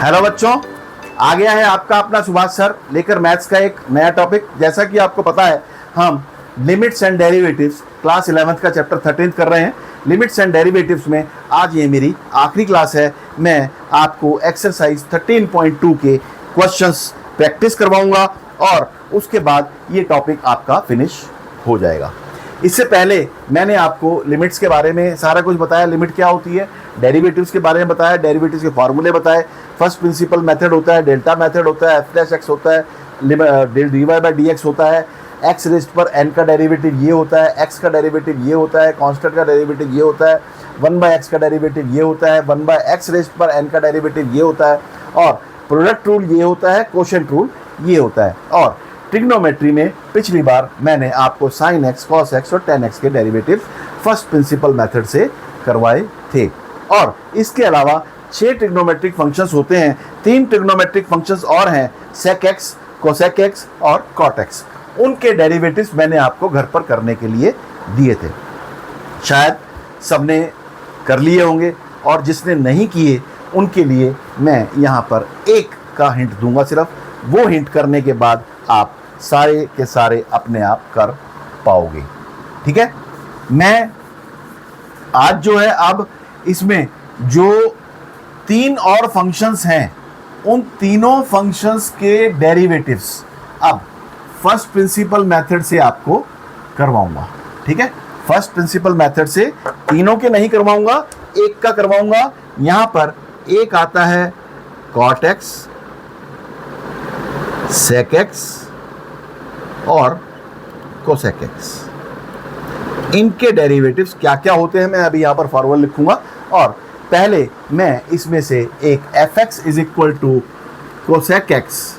Hello बच्चों, आ गया है आपका अपना सुभाष सर लेकर मैथ्स का एक नया टॉपिक। जैसा कि आपको पता है, हम limits and derivatives class 11th का चैप्टर 13 कर रहे हैं। लिमिट्स एंड डेरिवेटिव्स में आज ये मेरी आखिरी क्लास है। मैं आपको एक्सरसाइज 13.2 के क्वेश्चंस प्रैक्टिस करवाऊंगा और उसके बाद ये टॉपिक आपका फिनिश हो जाएगा। इससे पहले मैंने आपको लिमिट्स के बारे में सारा कुछ बताया, लिमिट क्या होती है, डेरिवेटिव्स के बारे में बताया, डेरिवेटिव्स के फार्मूले बताए, फर्स्ट प्रिंसिपल मेथड होता है, डेल्टा मेथड होता है, एफ प्लस एक्स होता है, d y by d x होता है, एक्स रेस्ट पर एन का डेरिवेटिव ये होता है, एक्स का डेरिवेटिव ये होता है, कांस्टेंट का डेरिवेटिव ये होता है, 1/x का डेरिवेटिव ये होता है, 1/x रेस्ट पर एन का डेरिवेटिव ये होता है, और प्रोडक्ट रूल ये होता है, कोशेंट रूल ये होता है। और ट्रिग्नोमेट्री में पिछली बार मैंने आपको साइन एक्स, कॉस एक्स और टेन एक्स के डेरिवेटिव फर्स्ट प्रिंसिपल मेथड से करवाए थे। और इसके अलावा 6 ट्रिग्नोमेट्रिक फंक्शंस होते हैं। 3 ट्रिग्नोमेट्रिक फंक्शंस और हैं, सेक एक्स, कोसेक एक्स और कॉट एक्स। उनके डेरिवेटिव्स मैंने आपको घर पर करने के लिए दिए थे। शायद सबने कर लिए होंगे, और जिसने नहीं किए उनके लिए मैं यहाँ पर एक का हिंट दूंगा सिर्फ। वो हिंट करने के बाद आप सारे के सारे अपने आप कर पाओगे। ठीक है, मैं आज जो है अब इसमें जो 3 और फंक्शंस हैं, उन तीनों फंक्शंस के डेरिवेटिव्स अब फर्स्ट प्रिंसिपल मेथड से आपको करवाऊंगा। ठीक है, फर्स्ट प्रिंसिपल मेथड से तीनों के नहीं करवाऊंगा, एक का करवाऊंगा। यहां पर एक आता है कॉट एक्स, सेक एक्स और कोसेक एक्स। इनके डेरिवेटिव्स क्या क्या होते हैं मैं अभी यहां पर फॉर्मूला लिखूंगा। और पहले मैं इसमें से एक f x is equal to cosec x,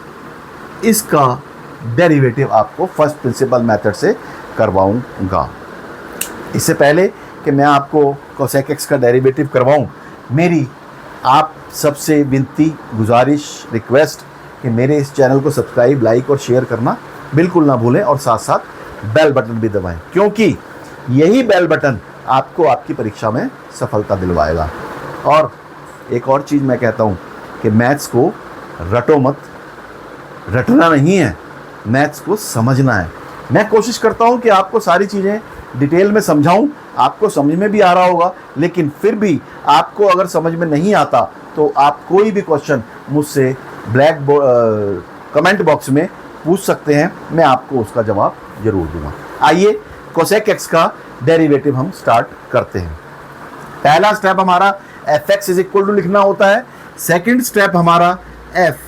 इसका डेरिवेटिव आपको फर्स्ट प्रिंसिपल मेथड से करवाऊंगा। इससे पहले कि मैं आपको कोसेक एक्स का डेरिवेटिव करवाऊं, मेरी आप सबसे विनती, गुजारिश, रिक्वेस्ट कि मेरे इस चैनल को सब्सक्राइब, लाइक और शेयर करना बिल्कुल ना भूलें, और साथ साथ बेल बटन भी दबाएं, क्योंकि यही बेल बटन आपको आपकी परीक्षा में सफलता दिलवाएगा। और एक और चीज़ मैं कहता हूँ कि मैथ्स को रटो मत, रटना नहीं है, मैथ्स को समझना है। मैं कोशिश करता हूँ कि आपको सारी चीज़ें डिटेल में समझाऊँ, आपको समझ में भी आ रहा होगा, लेकिन फिर भी आपको अगर समझ में नहीं आता तो आप कोई भी क्वेश्चन मुझसे कमेंट बॉक्स में पूछ सकते हैं, मैं आपको उसका जवाब जरूर दूंगा। आइए कोसेक एक्स का डेरिवेटिव हम स्टार्ट करते हैं। पहला स्टेप हमारा f x is equal to लिखना होता है। सेकंड स्टेप हमारा एफ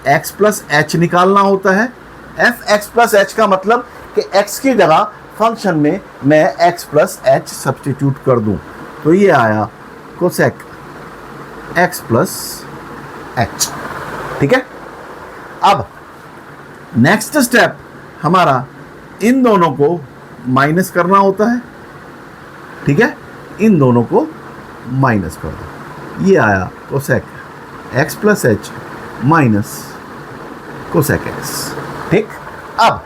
एक्स प्लस एच निकालना होता है। एफ एक्स प्लस एच का मतलब कि एक्स की जगह फंक्शन में मैं एक्स प्लस एच सब्सटीट्यूट कर दूं, तो ये आया कोसेक एक्स प्लस एच। ठीक है, अब नेक्स्ट स्टेप हमारा इन दोनों को माइनस करना होता है। ठीक है, इन दोनों को माइनस कर दो, ये आया cosec x plus h minus cosec x. ठीक, अब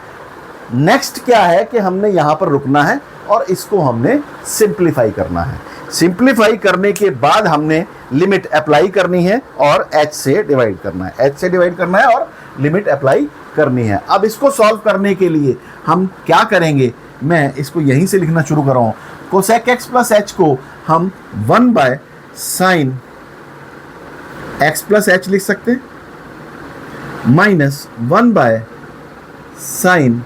नेक्स्ट क्या है कि हमने यहां पर रुकना है और इसको हमने सिंप्लीफाई करना है। सिंप्लीफाई करने के बाद हमने लिमिट अप्लाई करनी है और h से डिवाइड करना है, h से डिवाइड करना है और लिमिट अप्लाई करनी है। अब इसको सॉल्व करने के लिए हम क्या करेंगे, मैं इसको यहीं से लिखना शुरू कर रहा हूं। कोसेक एक्स प्लस एच को हम 1/sin एक्स प्लस एच लिख सकते हैं, माइनस 1/sin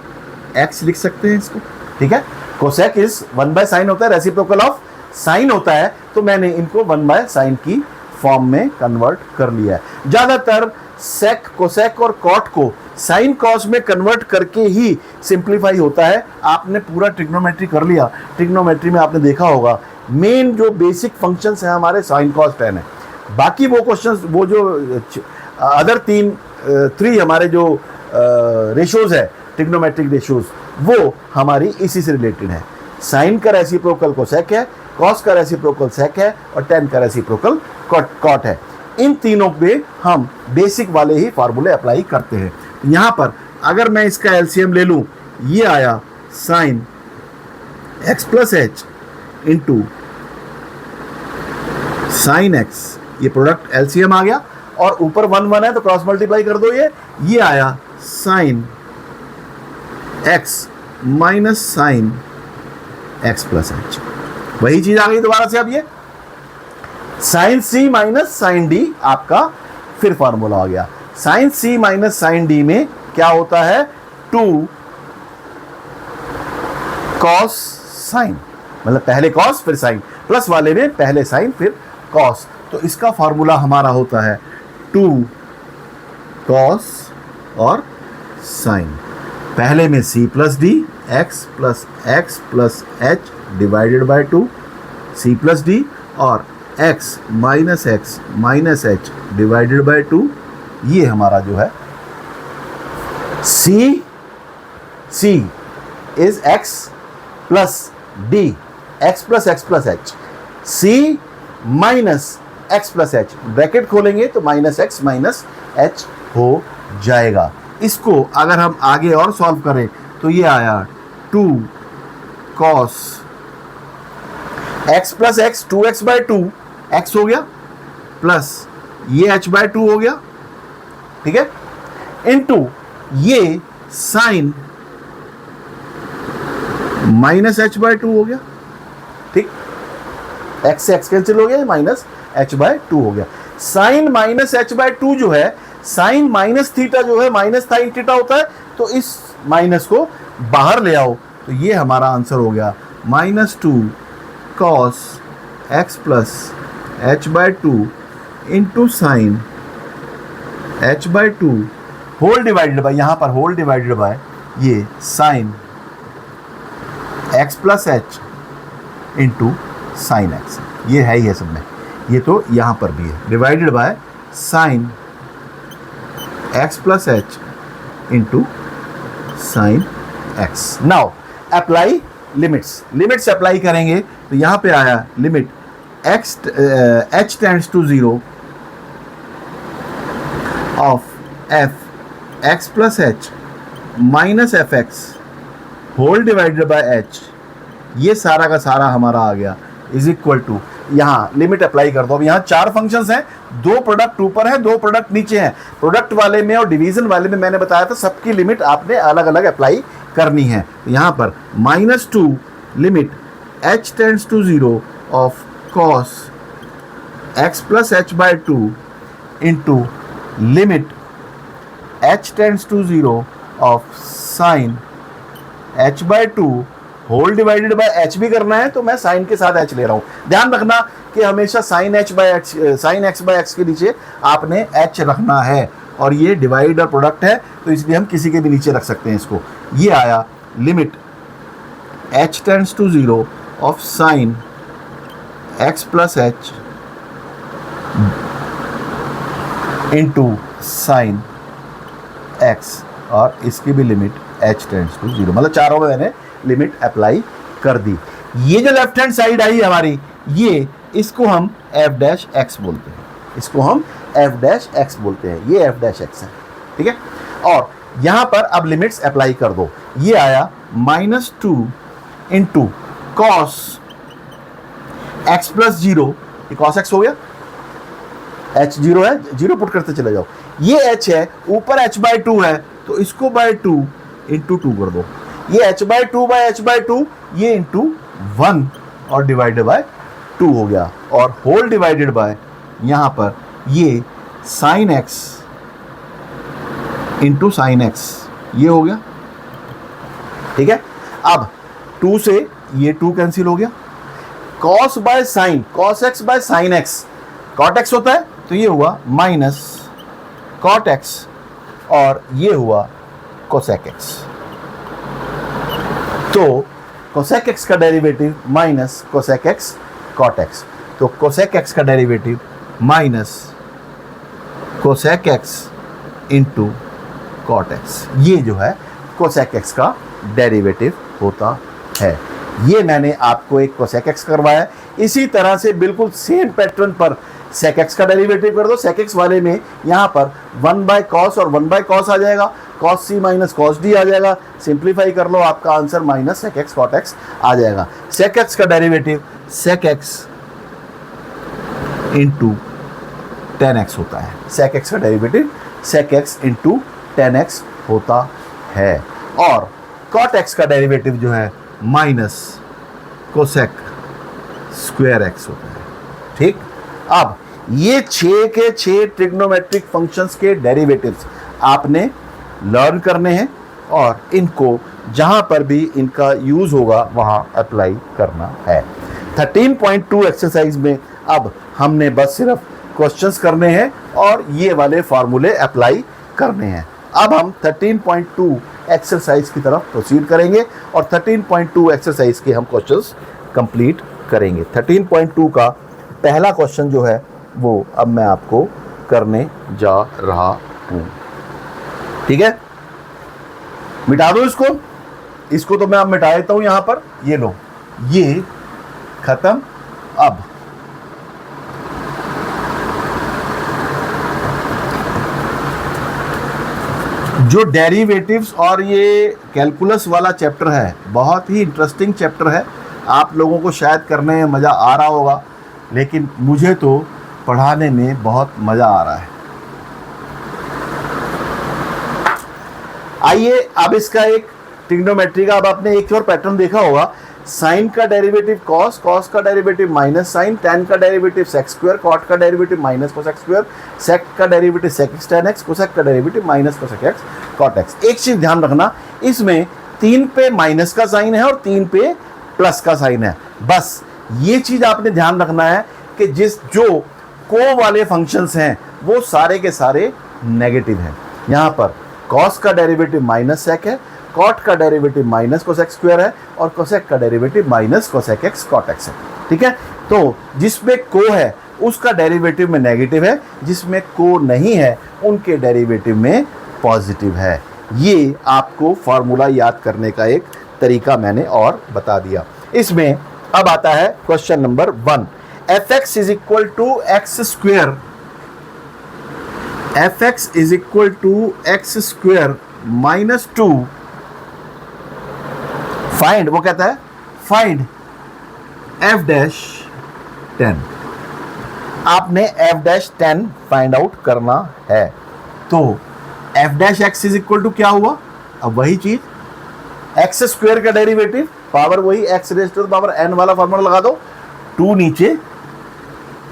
एक्स लिख सकते हैं इसको। ठीक है, कोसेक इज 1/sin होता है, रेसिप्रोकल ऑफ साइन होता है, तो मैंने इनको 1/sin की फॉर्म में कन्वर्ट कर लिया है। ज्यादातर सेक, कोसेक और कॉट को साइन कॉस में कन्वर्ट करके ही सिंप्लीफाई होता है। आपने पूरा ट्रिग्नोमेट्री कर लिया, ट्रिग्नोमेट्री में आपने देखा होगा मेन जो बेसिक फंक्शंस हैं हमारे साइन कॉस टेन है। बाकी वो क्वेश्चंस, वो जो अदर थ्री हमारे जो रेशोज है, ट्रिग्नोमेट्रिक रेशोज, वो हमारी इसी से रिलेटेड है। साइन का रेसिप्रोकल कोसेक है, कॉस का रेसिप्रोकल सेक है और टेन का रेसिप्रोकल कॉट है। इन तीनों पे हम बेसिक वाले ही फार्मूले अप्लाई करते हैं। यहाँ पर अगर मैं इसका एलसीएम ले लूँ, ये आया sign x plus h into sine x, ये प्रोडक्ट एलसीएम आ गया। और ऊपर 1 1 है तो क्रॉस मल्टीप्लाई कर दो, ये आया sine x minus sign x plus H. वही चीज आ गई दोबारा से। अब ये साइन सी माइनस साइन डी आपका फिर फॉर्मूला आ गया। साइन सी माइनस साइन डी में क्या होता है, 2 कॉस साइन, मतलब पहले कॉस फिर साइन, प्लस वाले में पहले साइन फिर कॉस। तो इसका फॉर्मूला हमारा होता है 2 कॉस और साइन, पहले में c plus D x plus H divided by 2 c plus D, और x minus H divided by 2। ये हमारा जो है c is x plus D, x plus H, c minus x plus H, bracket खोलेंगे तो minus x minus H हो जाएगा। इसको अगर हम आगे और सॉल्व करें तो ये आया 2 cos x plus x, 2x by 2 x हो गया, प्लस ये h बाय 2 हो गया, ठीक है, इनटू ये साइन माइनस एच बाय 2 हो गया, ठीक, x से x कैंसिल हो गया, माइनस h बाय 2 हो गया। साइन माइनस एच बाय 2 जो है, साइन माइनस थीटा जो है माइनस साइन थीटा होता है, तो इस माइनस को बाहर ले आओ, तो ये हमारा आंसर हो गया -2 cos x plus h by 2 into sine h by 2 whole divided by, यहाँ पर होल डिवाइडेड बाय ये sine x plus h into sine x, ये है ही है सब में, ये तो यहाँ पर भी है, divided by sine x plus h into sine x. Now apply limits apply करेंगे तो यहाँ पे आया limit x h tends to 0 of f x plus h minus f x whole divided by h, ये सारा का सारा हमारा आ गया इज इक्वल टू, यहाँ लिमिट अप्लाई कर दो। अब यहाँ 4 फंक्शंस हैं, 2 प्रोडक्ट ऊपर है, 2 प्रोडक्ट नीचे हैं। प्रोडक्ट वाले में और डिवीजन वाले में मैंने बताया था सबकी लिमिट आपने अलग अलग अप्लाई करनी है। यहाँ पर -2 limit h tends to 0 of cos x plus h by 2 into limit h tends to 0 of sine h by 2 whole divided by h भी करना है, तो मैं साइन के साथ h ले रहा हूँ। ध्यान रखना कि हमेशा साइन x बाय x के नीचे आपने h रखना है, और ये डिवाइड और प्रोडक्ट है तो इसलिए हम किसी के भी नीचे रख सकते हैं इसको। ये आया limit h tends to 0 of sine x plus h into sine x, और इसकी भी लिमिट h टेंड्स टू 0, मतलब चारों में मैंने लिमिट अप्लाई कर दी। ये जो लेफ्ट हैंड साइड आई हमारी, ये इसको हम f डैश x बोलते हैं, इसको हम f डैश x बोलते हैं, ये f डैश x है, ठीक है। और यहाँ पर अब लिमिट्स अप्लाई कर दो, ये आया -2 इंटू कॉस x प्लस 0, ये कॉस x हो गया, h 0 है, 0 पुट करते चले जाओ, ये h है, ऊपर h बाय 2 है, तो इसको बाय 2 इंटू 2 कर दो, ये h by 2 by h by 2, ये इंटू 1 और डिवाइडेड बाय 2 हो गया, और होल डिवाइडेड बाय यहाँ पर ये sine x into sine x, ये हो गया, ठीक है। अब 2 से ये 2 कैंसिल हो गया, cos by sine, cos x by sine x, cot x होता है, तो ये हुआ माइनस कॉट x, और ये हुआ कोसेक x। तो कोसेक x का derivative minus cosec x cot x, तो कोसेक x का derivative minus cosec x into cot x, ये जो है कोसेक x का डेरिवेटिव होता है। ये मैंने आपको एक कोसेक x करवाया, इसी तरह से बिल्कुल सेम पैटर्न पर सेक x का डेरिवेटिव कर दो। सेक x वाले में यहाँ पर 1 बाय कॉस और 1 बाय कॉस आ जाएगा, cos c minus cos D आ जाएगा, सिंप्लीफाई कर लो, आपका answer minus sec x cot x आ जाएगा। सेक x का derivative sec x into 10x होता है। sec x का derivative sec x into 10x होता है, और cot x का डेरिवेटिव जो है माइनस कोसेक स्क्वायर x होता है। ठीक, अब ये 6 के 6 ट्रिग्नोमेट्रिक फंक्शंस के डेरिवेटिव्स आपने लर्न करने हैं और इनको जहां पर भी इनका यूज होगा वहां अप्लाई करना है। 13.2 एक्सरसाइज में अब हमने बस सिर्फ क्वेश्चंस करने हैं और ये वाले फार्मूले अप्लाई करने हैं। अब हम 13.2 एक्सरसाइज की तरफ प्रोसीड करेंगे और 13.2 एक्सरसाइज के हम क्वेश्चंस कंप्लीट करेंगे। 13.2 का पहला क्वेश्चन जो है वो अब मैं आपको करने जा रहा हूं। ठीक है, मिटा दो इसको तो मैं अब मिटा देता हूं। यहां पर ये लो, ये खत्म। अब जो डेरिवेटिव्स और ये कैलकुलस वाला चैप्टर है बहुत ही इंटरेस्टिंग चैप्टर है। आप लोगों को शायद करने में मज़ा आ रहा होगा, लेकिन मुझे तो पढ़ाने में बहुत मज़ा आ रहा है। आइए अब इसका एक ट्रिग्नोमेट्री का, अब आपने एक और पैटर्न देखा होगा। साइन का डेरिवेटिव कॉस, कॉस का डेरिवेटिव माइनस साइन, टेन का डेरिवेटिव सेक स्क्वायर, कॉट का derivative minus cosec square, sec का derivative sec x tan x, cosec का derivative minus cosec x cot x. एक चीज ध्यान रखना, इसमें 3 पे माइनस का साइन है और 3 पे प्लस का साइन है। बस ये चीज आपने ध्यान रखना है कि जो को वाले फंक्शंस हैं वो सारे के सारे नेगेटिव हैं। यहाँ पर कॉस का डेरिवेटिव माइनस सेक है, कॉट का डेरिवेटिव माइनस कोसेक स्क्वायर है और कोसेक का derivative minus cosec x cot x है। ठीक है, तो जिसमें को है उसका डेरिवेटिव में नेगेटिव है, जिसमें को नहीं है उनके डेरिवेटिव में पॉजिटिव है। ये आपको फॉर्मूला याद करने का एक तरीका मैंने और बता दिया। इसमें अब आता है question number 1। F x is equal to x square, f x is equal to x square minus 2। Find, वो कहता है फाइंड एफ डैश 10। आपने एफ डैश 10 फाइंड आउट करना है। तो f dash x is equal to क्या हुआ? अब वही चीज, एक्स स्क्वायर का डेरिवेटिव पावर वही x raise to the power n वाला फॉर्मूला लगा दो, 2 नीचे,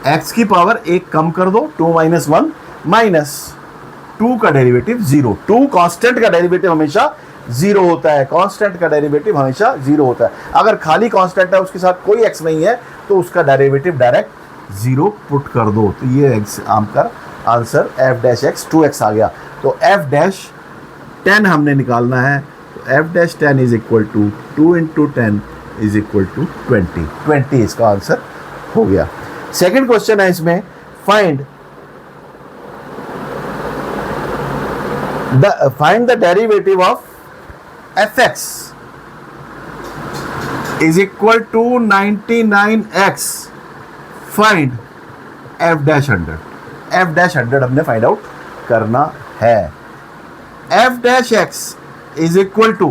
एक्स की पावर 1 कम कर दो, 2 माइनस 1 माइनस 2 का डेरिवेटिव 0। 2 कांस्टेंट का डेरिवेटिव हमेशा 0 होता है, कांस्टेंट का डेरिवेटिव हमेशा 0 होता है। अगर खाली कांस्टेंट है, उसके साथ कोई एक्स नहीं है, तो उसका डेरिवेटिव डायरेक्ट 0 पुट कर दो। तो ये आपका answer f dash x 2x आ गया। तो एफ डैश 10 हमने निकालना है। तो f dash 10 is equal to 2 into 10 is equal to 20 इसका आंसर हो गया। सेकेंड क्वेश्चन है इसमें, find the derivative of fx is equal to 99x, find f dash 100। f dash 100 हमने फाइंड आउट करना है। f dash x is equal to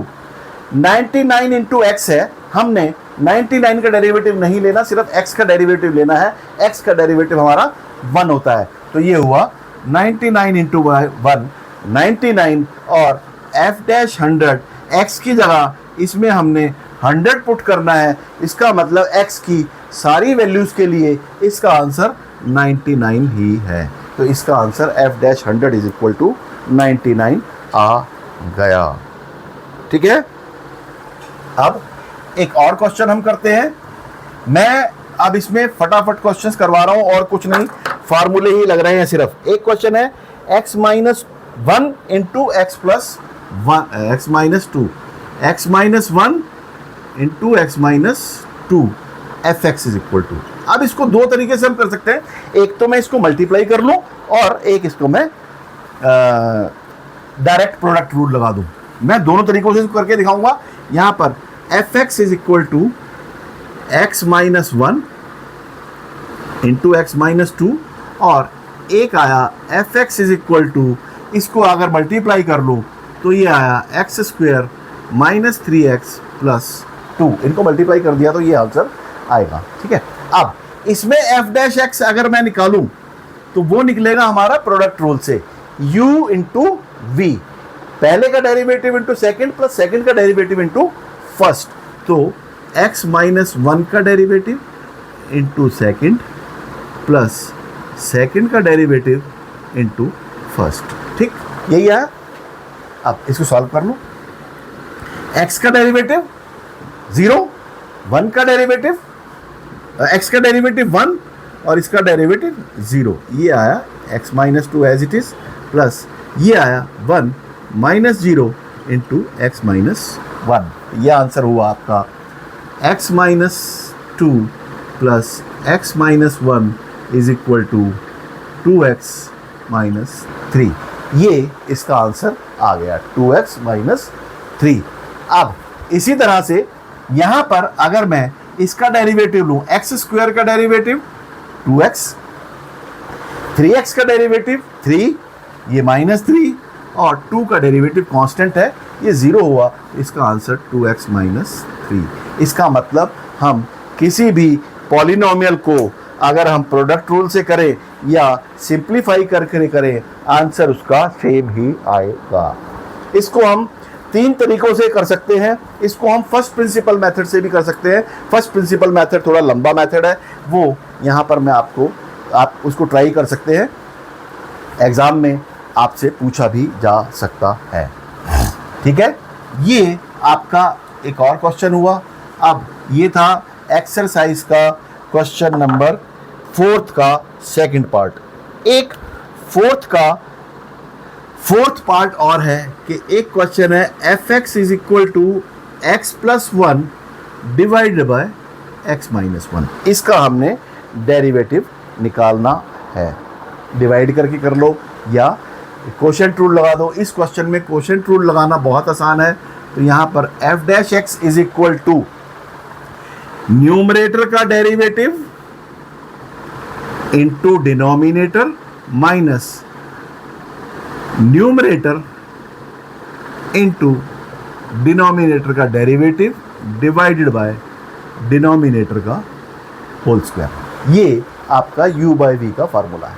99 into x है। हमने 99 का डेरिवेटिव नहीं लेना, सिर्फ x का डेरिवेटिव लेना है। x का डेरिवेटिव हमारा 1 होता है, तो ये हुआ 99 इंटू 1 99, और f dash 100 x की जगह इसमें हमने 100 पुट करना है। इसका मतलब x की सारी वैल्यूज के लिए इसका आंसर 99 ही है। तो इसका answer f dash 100 is equal to 99 आ गया। ठीक है, अब एक और क्वेश्चन हम करते हैं। मैं अब इसमें फटाफट क्वेश्चंस करवा रहा हूं और कुछ नहीं, फार्मूले ही लग रहे हैं सिर्फ। एक क्वेश्चन है x minus 1 into x plus 1 x minus 2, x minus 1 into x minus 2 f x is equal to. अब इसको दो तरीके से हम कर सकते हैं, एक तो मैं इसको मल्टीप्लाई कर लूं और एक इसको मैं डायरेक्ट प्रोडक्ट रूल लगा दूं। मैं दोनों तरीकों से करके दिखाऊंगा। यहां पर f x is equal to x minus 1 into x minus 2, और एक आया f x is equal to, इसको अगर मल्टीप्लाई कर लूँ तो ये आया x square minus 3x plus 2। इनको मल्टीप्लाई कर दिया तो ये आंसर आएगा। ठीक है, अब इसमें एफ डैश एक्स अगर मैं निकालूं तो वो निकलेगा हमारा प्रोडक्ट रूल से, u इंटू वी, पहले का derivative into second plus second का डेरिवेटिव इंटू फर्स्ट। तो x माइनस 1 का derivative into second plus second का डेरिवेटिव इंटू फर्स्ट, ठीक, यही है। अब इसको सॉल्व कर लो। x का डेरिवेटिव 0, 1 का डेरिवेटिव, x का डेरिवेटिव 1 और इसका डेरिवेटिव 0, ये आया x minus 2 as it is, plus ये आया 1 माइनस 0 इंटू एक्स माइनस 1। यह आंसर हुआ आपका x minus 2 plus x minus 1 is equal to 2x minus 3। ये इसका आंसर आ गया, 2x माइनस 3। अब इसी तरह से यहाँ पर अगर मैं इसका डेरिवेटिव लूँ, एक्स स्क्वायर का डेरिवेटिव 2x, 3x का डेरिवेटिव 3, ये माइनस 3 और 2 का डेरिवेटिव कांस्टेंट है, ये 0 हुआ, इसका आंसर 2x माइनस 3। इसका मतलब हम किसी भी पॉलिनोमियल को अगर हम प्रोडक्ट रूल से करें या सिंप्लीफाई करके करें, आंसर उसका सेम ही आएगा। इसको हम 3 तरीकों से कर सकते हैं। इसको हम फर्स्ट प्रिंसिपल मेथड से भी कर सकते हैं। फर्स्ट प्रिंसिपल मेथड थोड़ा लंबा मेथड है, वो यहाँ पर मैं आप उसको ट्राई कर सकते हैं, एग्ज़ाम में आपसे पूछा भी जा सकता है, ठीक है। ये आपका एक और क्वेश्चन हुआ। अब ये था एक्सरसाइज का क्वेश्चन नंबर 4 का सेकंड पार्ट। एक फोर्थ पार्ट और है कि एक क्वेश्चन है f x is equal to x plus 1 divided by x minus 1। इसका हमने डेरिवेटिव निकालना है। डिवाइड करके कर लो या क्वोशंट रूल लगा दो। इस क्वेश्चन में क्वोशंट रूल लगाना बहुत आसान है। तो यहाँ पर f dash x is equal to numerator का derivative into denominator minus numerator into denominator का डेरिवेटिव डिवाइडेड बाय डिनोमिनेटर का होल स्क्वायर। ये आपका u बाई वी का फार्मूला है।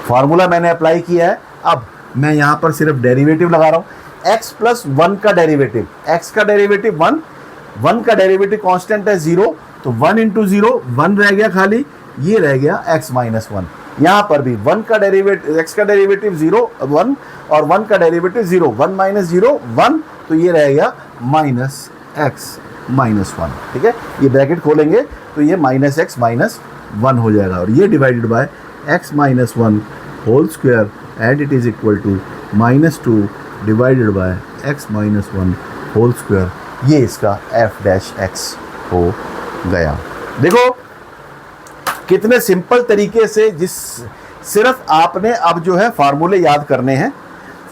फार्मूला मैंने अप्लाई किया है। अब मैं यहाँ पर सिर्फ डेरिवेटिव लगा रहा हूँ। x प्लस 1 का डेरिवेटिव, x का डेरिवेटिव 1, 1 का डेरिवेटिव कांस्टेंट है 0, तो 1 इंटू 0 1 रह गया खाली, ये रह गया x माइनस 1। यहाँ पर भी 1 का डेरिवेटिव, x का डेरिवेटिव 0 1 और 1 का डेरिवेटिव 0, 1 माइनस 0 1, तो ये रह गया माइनस x माइनस 1, ठीक है। ये ब्रैकेट खोलेंगे तो ये माइनस x माइनस 1 हो जाएगा और ये divided by x minus 1 whole square and it is equal to minus 2 divided by x minus 1 whole square. ये इसका f डैश x हो गया। देखो कितने सिंपल तरीके से, जिस सिर्फ आपने अब जो है फार्मूले याद करने हैं।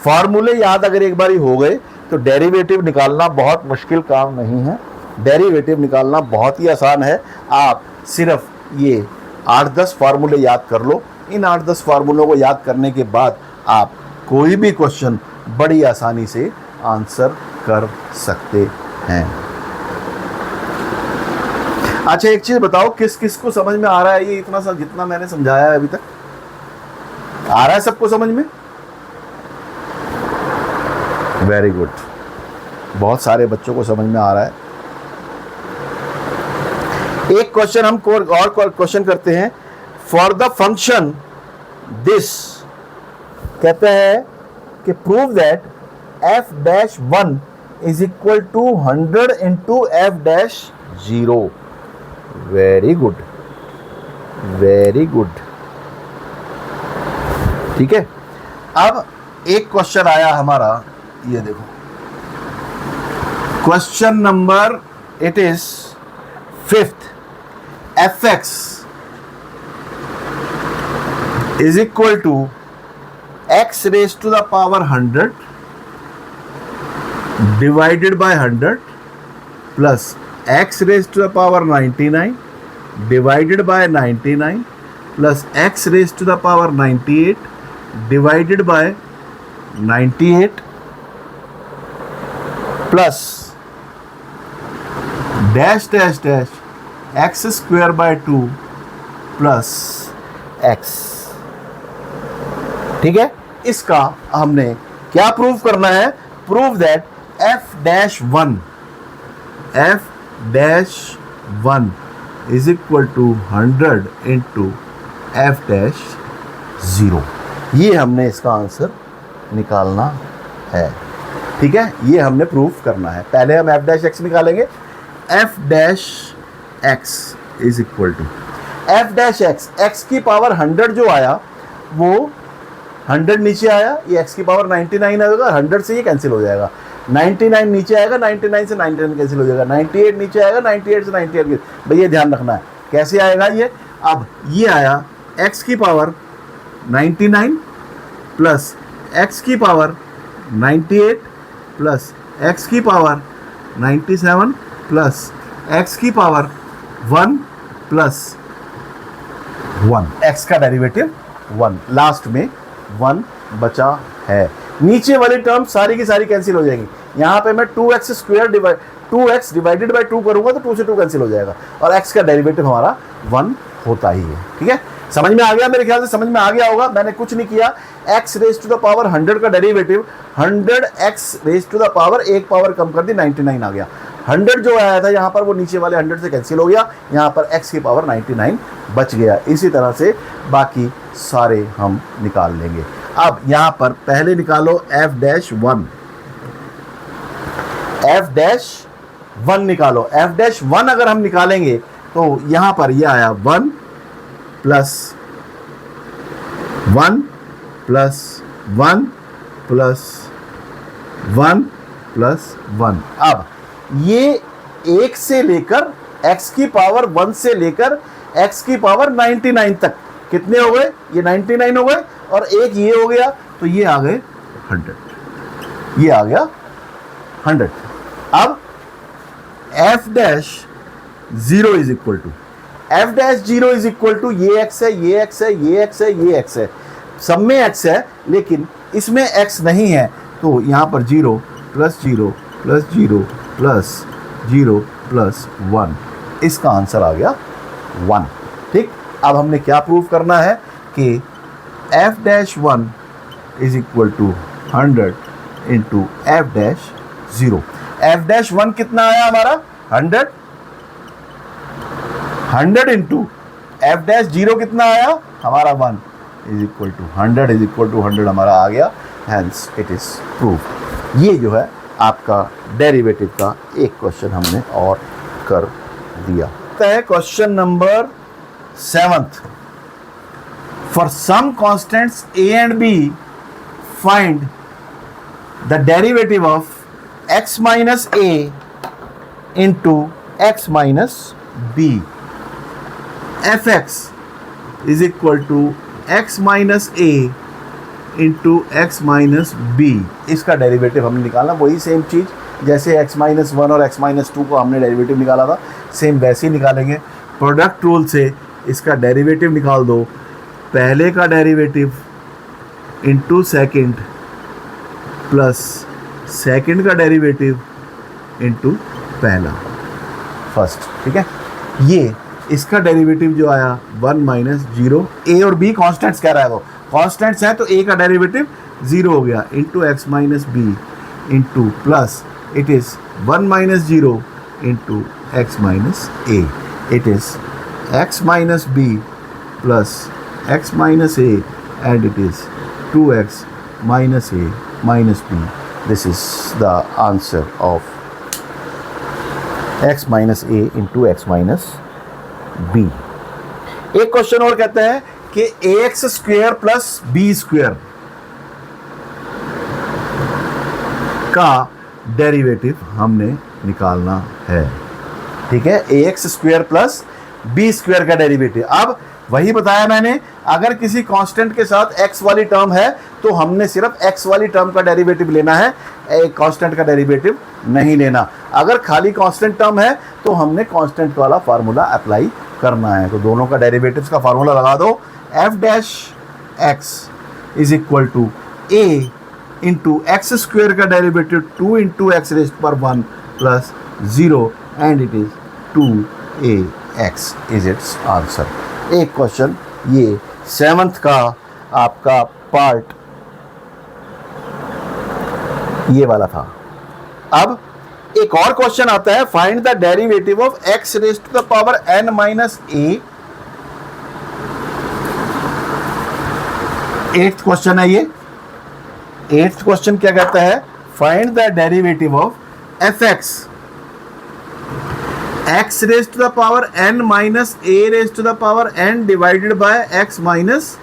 फार्मूले याद अगर एक बार ही हो गए तो डेरिवेटिव निकालना बहुत मुश्किल काम नहीं है। डेरिवेटिव निकालना बहुत ही आसान है। आप सिर्फ ये 8-10 फार्मूले याद कर लो। इन 8-10 फार्मूलों को याद करने के बाद आप कोई भी क्वेश्चन बड़ी आसानी से आंसर कर सकते हैं। अच्छा एक चीज बताओ, किस किस को समझ में आ रहा है ये इतना सा जितना मैंने समझाया है अभी तक? आ रहा है सबको समझ में? वेरी गुड, बहुत सारे बच्चों को समझ में आ रहा है। एक क्वेश्चन हम और क्वेश्चन करते हैं। फॉर द फंक्शन दिस, कहते हैं कि prove that f dash 1 is equal to 100 into f dash 0। Very good, very good, ठीक है। अब एक क्वेश्चन आया हमारा, ये देखो question number, it is 5th, f x is equal to x raise to the power 100 divided by 100 plus x raised to the power 99 divided by 99 plus x raised to the power 98 divided by 98 plus dash dash dash x square by 2 plus x। ठीक है, इसका हमने क्या prove करना है, prove that f-1 is equal to 100 into f-0। ये हमने इसका आंसर निकालना है। ठीक है, ये हमने प्रूफ करना है। पहले हम f-x निकालेंगे। f-x is equal to f-x, x की पावर 100 जो आया वो 100 नीचे आया, ये x की पावर 99 आएगा, 100 से ये कैंसिल हो जाएगा, 99 नीचे आएगा, 99 से 99 कैंसिल हो जाएगा, 98 नीचे आएगा, 98 से 98 भैया ध्यान रखना है कैसे आएगा ये। अब ये आया x की पावर 99 प्लस x की पावर 98 प्लस x की पावर 97 प्लस x की पावर 1 प्लस 1, x का डेरिवेटिव 1, लास्ट में 1 बचा है। नीचे वाली टर्म सारी की सारी कैंसिल हो जाएंगी। यहाँ पे मैं 2x square 2x divided by 2 करूंगा तो 2 से 2 कैंसिल हो जाएगा और x का डेरिवेटिव हमारा 1 होता ही है। ठीक है, समझ में आ गया, मेरे ख्याल से समझ में आ गया होगा। मैंने कुछ नहीं किया, x raise to the power 100 का derivative 100x raise to the power एक पावर कम कर दी 99 आ गया। 100 जो आया था यहाँ पर वो नीचे वाले 100 से कैंसिल हो गया, यहाँ पर x की पावर 99 बच गया। इसी तरह से बाकी सारे हम निकाल लेंगे। अब यहाँ पर पहले निकालो f-1 निकालो। f-1 अगर हम निकालेंगे तो यहाँ पर यह आया 1 प्लस 1 प्लस 1 प्लस 1 प्लस 1। अब ये 1 से लेकर x की पावर 1 से लेकर x की पावर 99 तक कितने हो गए, ये 99 हो गए और एक ये हो गया तो ये आ गए 100, ये आ गया 100। अब f-0 is equal to f-0 is equal to ये x है, ये x है, ये x है, ये x है, सब में x है लेकिन इसमें x नहीं है तो यहाँ पर 0 प्लस 0 प्लस 0 प्लस 0 प्लस 1, इसका आंसर आ गया 1। ठीक, अब हमने क्या प्रूव करना है कि f-1 is equal to 100 into f-0। f-1 कितना आया हमारा 100, 100 इंटू f-0 कितना आया हमारा 1 is equal to 100 is equal to 100 हमारा आ गया, हैंस इट इज प्रूफ। ये जो है आपका डेरिवेटिव का एक क्वेश्चन हमने और कर दिया। Question number 7th, for some constants a and b find the derivative of x minus a into x minus b। fx is equal to x minus a into x minus b, इसका derivative हमने निकालना, वही same चीज़ जैसे x minus 1 और x minus 2 को हमने derivative निकाला था सेम वैसे ही निकालेंगे। प्रोडक्ट रूल से इसका डेरिवेटिव निकाल दो, पहले का derivative into second plus second का डेरिवेटिव इंटू पहला फर्स्ट। ठीक है, ये इसका डेरिवेटिव जो आया 1 माइनस 0, ए और बी कॉन्स्टेंट्स कह रहा है, वो कॉन्स्टेंट्स है तो ए का डेरिवेटिव 0 हो गया into x minus b into plus it is 1 minus 0 into x minus a, it is x minus b plus x minus a and it is 2x minus a minus b. This is the answer of x minus a into x minus b. एक question और कहते हैं कि ax square plus b square का derivative हमने निकालना है। ठीक है, ax square plus b square का डेरिवेटिव। अब वही बताया मैंने, अगर किसी कांस्टेंट के साथ x वाली टर्म है तो हमने सिर्फ x वाली टर्म का डेरिवेटिव लेना है, एक कांस्टेंट का डेरिवेटिव नहीं लेना। अगर खाली कांस्टेंट टर्म है तो हमने कांस्टेंट वाला फार्मूला अप्लाई करना है। तो दोनों का डेरिवेटिव्स का फार्मूला लगा दो, f-x is equal to a into x square का डेरिवेटिव 2 इंटू एक्स रेज़ पर 1 plus 0 and it is 2ax is its answer. एक क्वेश्चन ये 7th का आपका पार्ट ये वाला था। अब एक और क्वेश्चन आता है, find the derivative of x raise to the power n minus a। 8th question है ये। 8th क्वेश्चन क्या कहता है, find the derivative of fx x raise to the power n minus a raise to the power n divided by x minus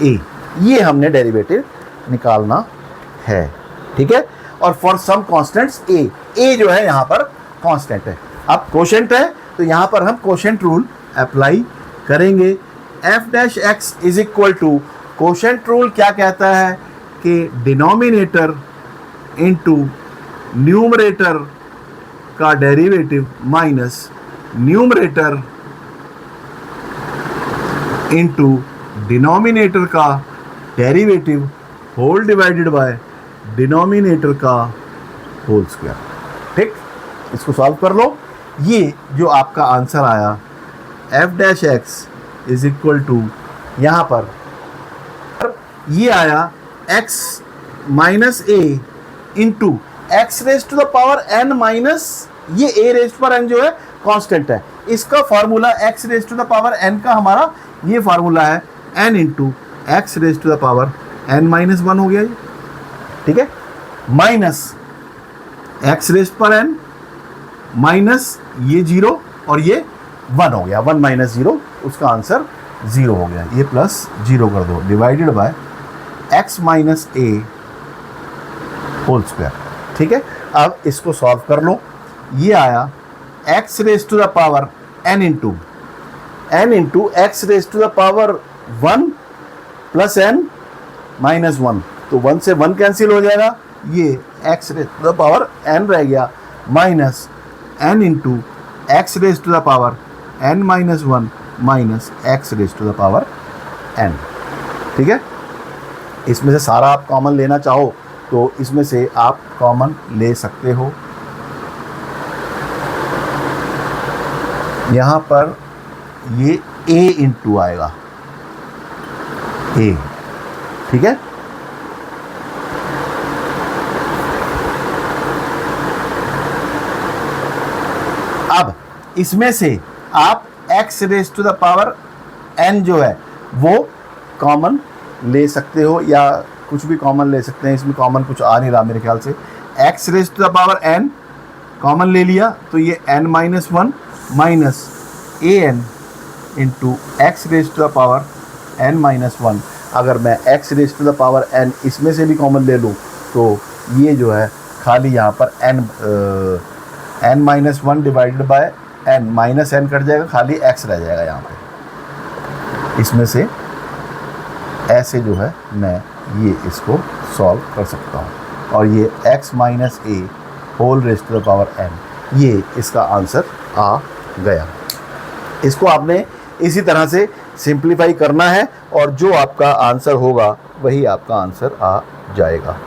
a। ये हमने derivative निकालना है, ठीक है। और फॉर सम कॉन्स्टेंट्स a जो है यहाँ पर कांस्टेंट है। अब कोशेंट है तो यहाँ पर हम कोशेंट रूल अप्लाई करेंगे। f dash x is equal to, quotient rule क्या कहता है कि डिनोमिनेटर इनटू न्यूमरेटर का derivative minus numerator into denominator का derivative whole divided by denominator का होल स्क्वायर। ठीक, इसको सॉल्व कर लो। ये जो आपका आंसर आया f dash x is equal to, यहाँ पर ये आया x minus a into x raise to the power n minus, ये a रेज पर n जो है कांस्टेंट है, इसका formula x raise to the power n का हमारा ये फार्मूला है n into x raise to the power n minus 1 हो गया ये, ठीक है, माइनस एक्स रेज पर n माइनस ये 0 और ये 1 हो गया, 1 माइनस 0, उसका आंसर 0 हो गया। ये प्लस 0 कर दो, divided by x minus a whole square, ठीक है। अब इसको सॉल्व कर लो। ये आया x raise to the power n into x raise to the power 1 plus n minus 1, तो 1 से 1 कैंसिल हो जाएगा, ये x raise to the power n रह गया, minus n into x raise to the power n minus 1 minus x raise to the power n, ठीक है। इसमें से सारा आप कॉमन लेना चाहो तो इसमें से आप कॉमन ले सकते हो। यहाँ पर ये a इंटू आएगा, a, ठीक है। अब इसमें से आप x raise to the power n जो है वो कॉमन ले सकते हो, या कुछ भी कॉमन ले सकते हैं। इसमें कॉमन कुछ आ नहीं रहा मेरे ख्याल से। x raise to the power n common ले लिया तो ये n minus 1 minus a n into x raise to the power n minus 1। अगर मैं x raise to the power n इसमें से भी कॉमन ले लूँ तो ये जो है खाली यहाँ पर n minus 1 divided bye n, minus n cut जाएगा, खाली x रह जाएगा यहाँ पे। इसमें से ऐसे जो है मैं ये इसको सॉल्व कर सकता हूँ, और ये x minus a whole raise to the power n, ये इसका आंसर आ गया। इसको आपने इसी तरह से सिंप्लीफाई करना है और जो आपका आंसर होगा वही आपका आंसर आ जाएगा।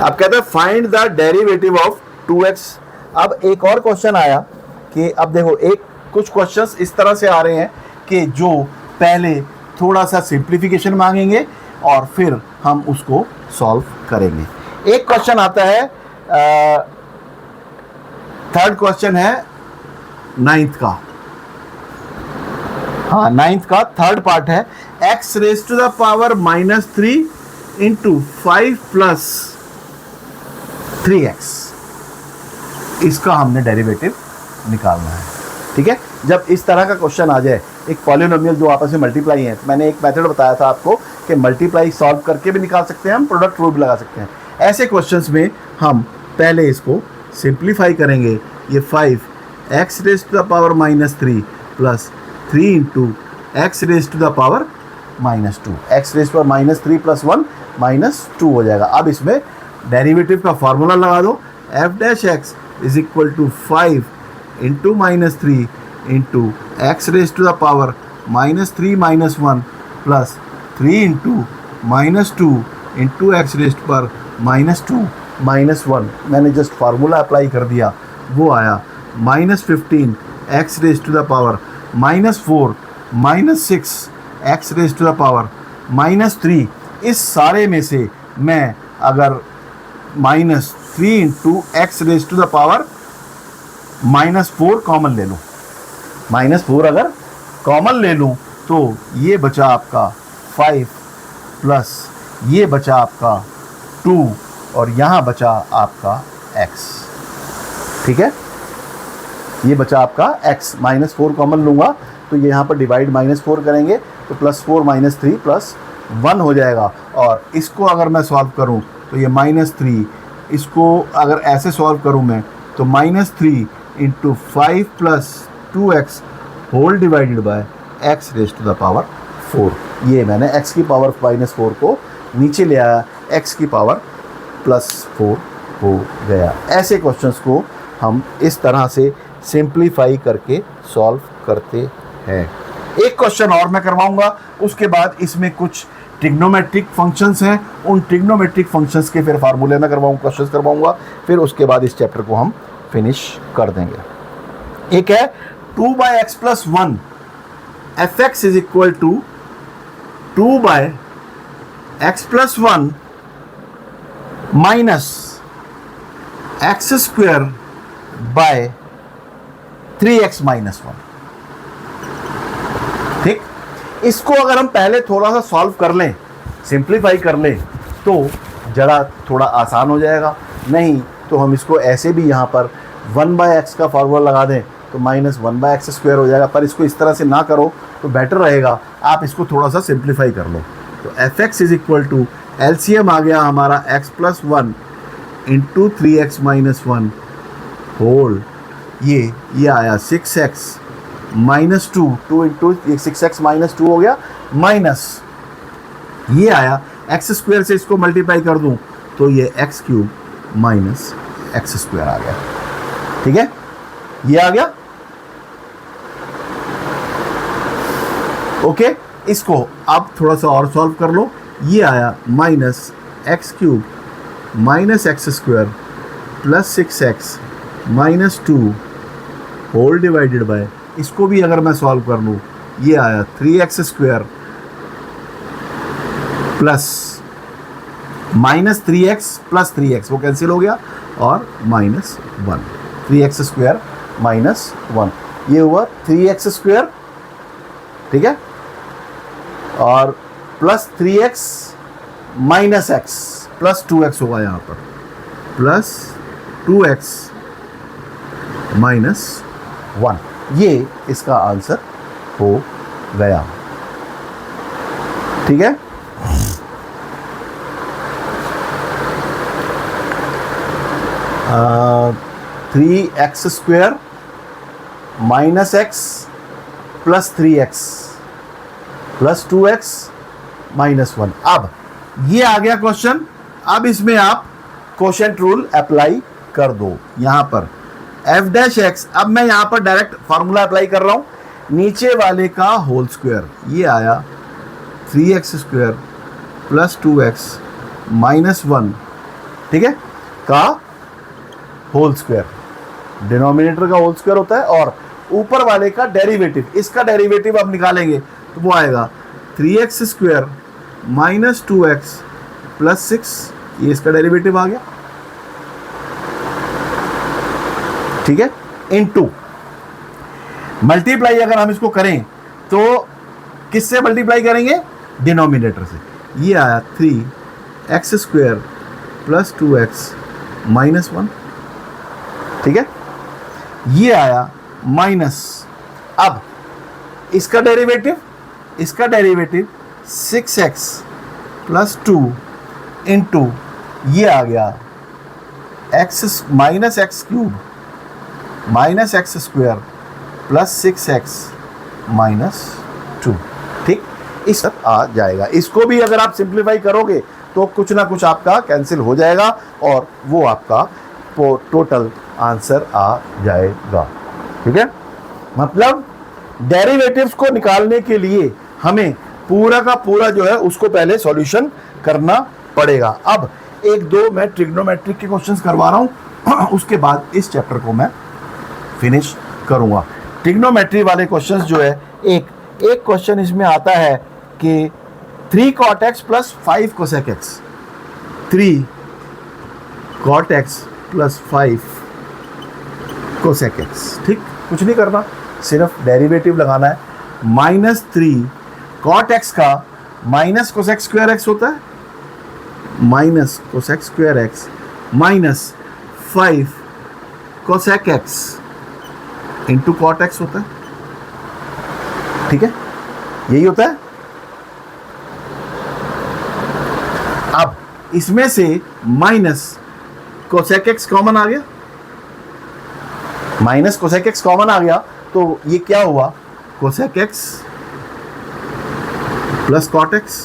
अब कहते हैं find the derivative of 2x। अब एक और क्वेश्चन आया कि अब देखो, एक कुछ क्वेश्चंस इस तरह से आ रहे हैं कि जो पहले थोड़ा सा सिंप्लीफिकेशन मांगेंगे और फिर हम उसको सॉल्व करेंगे। एक क्वेश्चन आता है, थर्ड क्वेश्चन है 9th का, हाँ 9th का थर्ड पार्ट है, x raise to the power minus 3 into 5 plus 3x, इसका हमने डेरिवेटिव निकालना है, ठीक है। जब इस तरह का क्वेश्चन आ जाए, एक पॉलिनोमियल जो आपस में मल्टीप्लाई है, मैंने एक मेथड बताया था आपको कि मल्टीप्लाई सॉल्व करके भी निकाल सकते हैं हम, प्रोडक्ट रूल भी लगा सकते हैं। ऐसे क्वेश्चंस में हम पहले इसको सिंप्लीफाई करेंगे। ये 5 x raise to the power minus 3 plus 3 into x raise to the power minus 2, x raise पर माइनस 3 प्लस 1 माइनस 2 हो जाएगा। अब इसमें डेरिवेटिव का फार्मूला लगा दो, f dash x is equal to 5 into minus 3 into x raise to the power minus 3 minus 1 plus 3 into minus 2 into x raise पर minus 2 minus 1। मैंने जस्ट फार्मूला अप्लाई कर दिया, वो आया minus 15 x raise to the power minus 4 minus 6 x raise to the power -3, इस सारे में से मैं अगर -3 into x raise to the power -4 common ले लूँ, -4 अगर कॉमन ले लूँ तो ये बचा आपका 5 प्लस ये बचा आपका 2 और यहाँ बचा आपका x। ठीक है, ये बचा आपका x, -4 कॉमन लूँगा तो ये यहाँ पर डिवाइड -4 करेंगे तो +4 -3 +1 हो जाएगा। और इसको अगर मैं सॉल्व करूँ तो ये -3, इसको अगर ऐसे सॉल्व करूँ मैं तो -3 into 5 plus 2x whole divided by x raise to the power 4। ये मैंने x की पावर -4 को नीचे ले आया, x की पावर +4 हो गया। ऐसे क्वेश्चंस को हम इस तरह से सिंप्लीफाई करके सॉल्व करते हैं। एक क्वेश्चन और मैं करवाऊंगा, उसके बाद इसमें कुछ ट्रिग्नोमेट्रिक फंक्शंस हैं, उन ट्रिग्नोमेट्रिक फंक्शंस के फिर फार्मूले में क्वेश्चंस करवाऊंगा, फिर उसके बाद इस चैप्टर को हम फिनिश कर देंगे। एक है 2/x + 1 fx is equal to 2/x + 1 minus x² by 3x - 1। ठीक, इसको अगर हम पहले थोड़ा सा सॉल्व कर लें, सिंप्लीफाई कर लें तो जरा थोड़ा आसान हो जाएगा। नहीं तो हम इसको ऐसे भी यहाँ पर 1/x का फार्मूला लगा दें तो -1/x² हो जाएगा। पर इसको इस तरह से ना करो तो बेटर रहेगा, आप इसको थोड़ा सा सिंप्लीफाई कर लो। तो fx is equal to LCM आ गया हमारा x + 1 इंटू 3x - 1 होल, ये आया 6x - 2, 2 इंटू 6x - 2 हो गया, माइनस ये आया x² से इसको मल्टीप्लाई कर दूं तो ये x³ - x² आ गया। ठीक है, ये आ गया। ओके, इसको अब थोड़ा सा और सॉल्व कर लो। ये आया -x³ - x² + 6x - 2 whole divided bye, इसको भी अगर मैं सॉल्व कर लूँ ये आया 3x² प्लस -3x + 3x वो कैंसिल हो गया और -1, 3x² - 1, ये हुआ 3x²। ठीक है, और plus 3x - x plus 2x होगा यहाँ पर, प्लस 2x - 1, ये इसका आंसर हो गया। ठीक है, uh, 3x² - x plus 3x plus 2x - 1। अब ये आ गया क्वेश्चन। अब इसमें आप क्वोशिएंट रूल अप्लाई कर दो। यहाँ पर f'(x), अब मैं यहाँ पर डायरेक्ट फार्मूला अप्लाई कर रहा हूँ, नीचे वाले का होल स्क्वायर, ये आया 3x² प्लस 2x - 1, ठीक है, का होल स्क्वायर, डिनोमिनेटर का होल स्क्वायर होता है, और ऊपर वाले का डेरिवेटिव, इसका डेरिवेटिव आप निकालेंगे तो वो आएगा 3x² - 2x प्लस 6, ये इसका डेरिवेटिव आ गया। ठीक है, इनटू मल्टीप्लाई अगर हम इसको करें तो किससे मल्टीप्लाई करेंगे? डिनोमिनेटर से। ये आया 3x² प्लस 2x - 1, ठीक है, ये आया माइनस, अब इसका डेरिवेटिव 6x प्लस 2 इंटू ये आ गया x minus x³ minus x² plus 6x - 2, ठीक, इस आ जाएगा। इसको भी अगर आप सिंप्लीफाई करोगे तो कुछ ना कुछ आपका कैंसिल हो जाएगा और वो आपका टोटल आंसर आ जाएगा। ठीक है, मतलब डेरिवेटिव्स को निकालने के लिए हमें पूरा का पूरा जो है उसको पहले सॉल्यूशन करना पड़ेगा। अब एक दो मैं ट्रिग्नोमेट्रिक के क्वेश्चंस करवा रहा हूँ, उसके बाद इस चैप्टर को मैं फिनिश करूँगा। ट्रिग्नोमेट्री वाले क्वेश्चंस जो है, एक क्वेश्चन इसमें आता है कि 3 cot x plus 5 cosec x, 3 cot x plus 5 cosec x, ठीक, कुछ नहीं करना, सिर्फ डेरिवेटिव लगाना है। -3 cot x का माइनस कोसेक स्क्वायर x होता है, minus cosec square x minus 5 cosec x into cot x होता है, ठीक है, यही होता है। अब इसमें से माइनस कोसेक x कॉमन आ गया, माइनस कोसेक x कॉमन आ गया, तो ये क्या हुआ, cosec x plus cot x,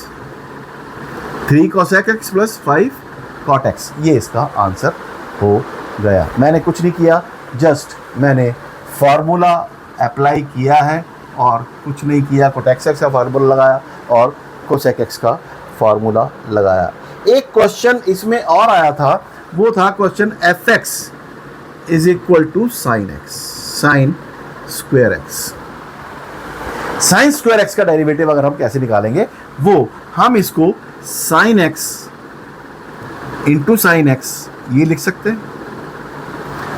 3 cosec x plus 5 cot x, ये इसका आंसर हो गया। मैंने कुछ नहीं किया, जस्ट मैंने फार्मूला अप्लाई किया है और कुछ नहीं किया, कोटेक्स एक्स का फार्मूला लगाया और कोसेक एक्स का फार्मूला लगाया। एक क्वेश्चन इसमें और आया था, वो था question f x is equal to sine x, sine square x. Sine square x का डेरिवेटिव अगर हम कैसे निकालेंगे, वो हम इसको sine x into sine x ये लिख सकते हैं,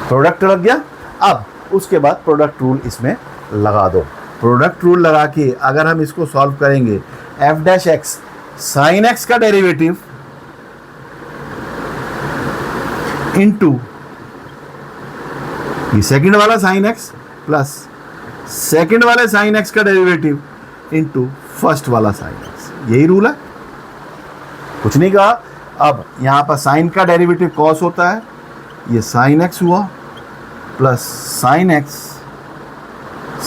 प्रोडक्ट लग गया। अब उसके बाद प्रोडक्ट रूल इसमें लगा दो, प्रोडक्ट रूल लगा के अगर हम इसको सॉल्व करेंगे, F dash x sine x का डेरिवेटिव इंटू ये सेकंड वाला साइन एक्स प्लस सेकंड वाले साइन एक्स का डेरिवेटिव इंटू फर्स्ट वाला साइन एक्स, यही रूल है, कुछ नहीं कहा। अब यहां पर साइन का डेरिवेटिव कॉस होता है, ये साइन एक्स हुआ प्लस साइन एक्स,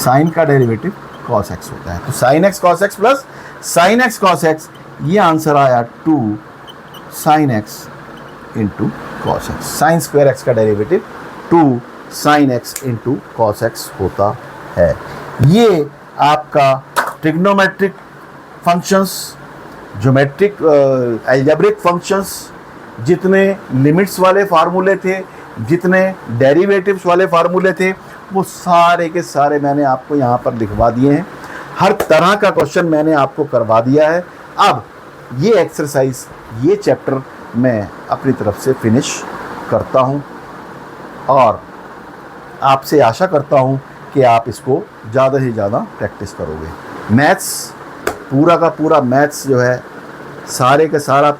साइन का डेरिवेटिव कॉस एक्स होता है, तो sine x cos x plus sine x cos x, ये आंसर आया 2 sine x into cos x. Sine square x का derivative 2 sine x into cos x होता है। ये आपका trigonometric functions, geometric algebraic functions, जितने लिमिट्स वाले फार्मूले थे, जितने डेरिवेटिव्स वाले फार्मूले थे, वो सारे के सारे मैंने आपको यहाँ पर लिखवा दिए हैं। हर तरह का क्वेश्चन मैंने आपको करवा दिया है। अब ये एक्सरसाइज, ये चैप्टर मैं अपनी तरफ से फिनिश करता हूँ और आपसे आशा करता हूँ कि आप इसको ज़्यादा से ज़्यादा प्रैक्टिस करोगे। मैथ्स पूरा का पूरा मैथ्स जो है, सारे का सारा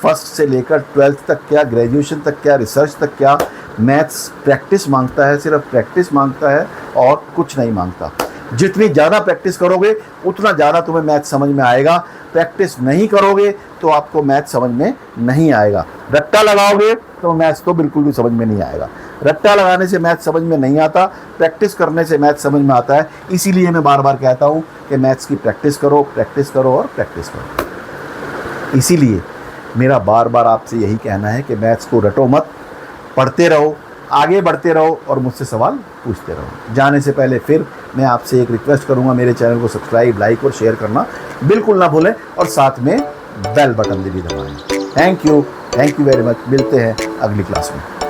फर्स्ट से लेकर 12th तक क्या, ग्रेजुएशन तक क्या, रिसर्च तक क्या, मैथ्स प्रैक्टिस मांगता है, सिर्फ प्रैक्टिस मांगता है और कुछ नहीं मांगता। जितनी ज़्यादा प्रैक्टिस करोगे उतना ज़्यादा तुम्हें मैथ समझ में आएगा। प्रैक्टिस नहीं करोगे तो आपको मैथ समझ में नहीं आएगा। रट्टा लगाओगे तो मैथ्स तो बिल्कुल भी समझ में नहीं आएगा। रट्टा लगाने से मैथ समझ में नहीं आता, प्रैक्टिस करने से मैथ समझ में आता है। इसीलिए मैं बार बार कहता हूँ कि मैथ्स की प्रैक्टिस करो और प्रैक्टिस करो। इसीलिए मेरा बार बार आपसे यही कहना है कि मैथ्स को रटो मत, पढ़ते रहो, आगे बढ़ते रहो और मुझसे सवाल पूछते रहो। जाने से पहले फिर मैं आपसे एक रिक्वेस्ट करूंगा, मेरे चैनल को सब्सक्राइब, लाइक और शेयर करना बिल्कुल ना भूलें और साथ में बेल बटन भी दबाएं। Thank you very much. मिलते हैं अगली क्लास में।